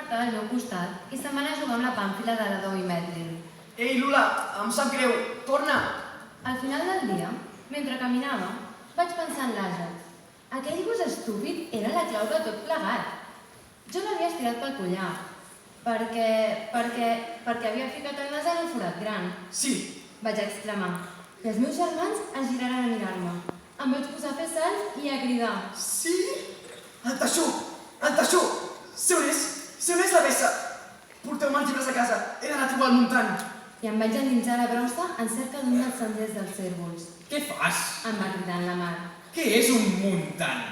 desconnectar del meu costat i se'n va anar a jugar amb la pàmfila de la Dou i Medlin. Ei, Lula, em sap greu. Torna! Al final del dia, mentre caminava, vaig pensar en l'Àgex. Aquell gos estúpid era la clau de tot plegat. Jo l'havia estirat pel collar, perquè havia ficat el nas en un forat gran. Sí, Vaig exclamar, i els meus germans es giraren a mirar-me. Em vaig posar a fer salts i a cridar. sí? El Taxó! El Taxó! Sé on és la peça? Porteu-me els llibres a casa, he d'anar a trobar el muntant. I em vaig endinsar a la brossa en cerca d'un dels senders dels cérvols. Què fas? Em va cridar en la mar. Què és un muntant?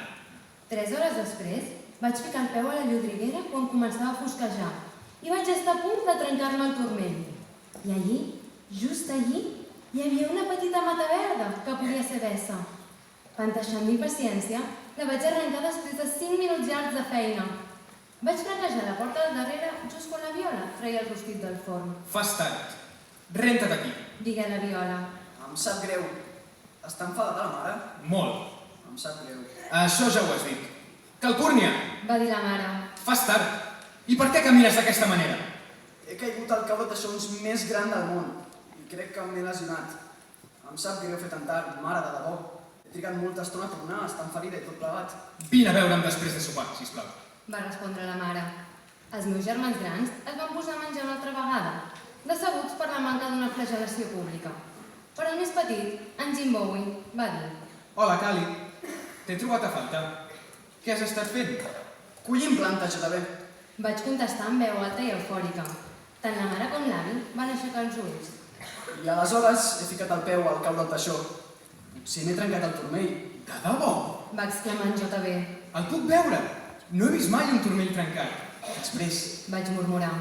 3 hores després, vaig ficar el peu a la llodriguera quan començava a fosquejar i vaig estar a punt de trencar-me el turmell. I allí, just allí, hi havia una petita mata verda que podia ser bessa. Panteixant d'impaciència, la vaig arrencar després de 5 minuts llargs de feina. Vaig franquejar la porta del darrere just quan la Viola treia el rostit del forn. Fas tard. Renta't aquí. Digué la Viola. Em sap greu. Està enfadada la mare? Molt. Em sap greu. Això ja ho has dit. Calpúrnia, Va dir la mare. fas tard. I per què camines d'aquesta manera? He caigut al cau de taixons més gran del món i crec que m'he lesionat. Em sap greu fer tan tard, mare, de debò. He trigat molta estona a tornar, estan ferida i tot plegat. Vine a veure'm després de sopar, sisplau. Va respondre la mare. Els meus germans grans es van posar a menjar una altra vegada, decebuts per la manca d'una flagel·lació pública. Però el més petit, en Jim Bowie, va dir: Hola, Cali. T'he trobat a faltar. Què has estat fent? Collint plantes, JB. Vaig contestar amb veu alta i eufòrica. Tant la mare com l'avi van aixecar els ulls. I aleshores he ficat el peu al cau del taixó. Potser m'he trencat el turmell. De debò? Va exclamar en JB. El puc veure. No he vist mai un turmell trencat. Express. Vaig murmurar.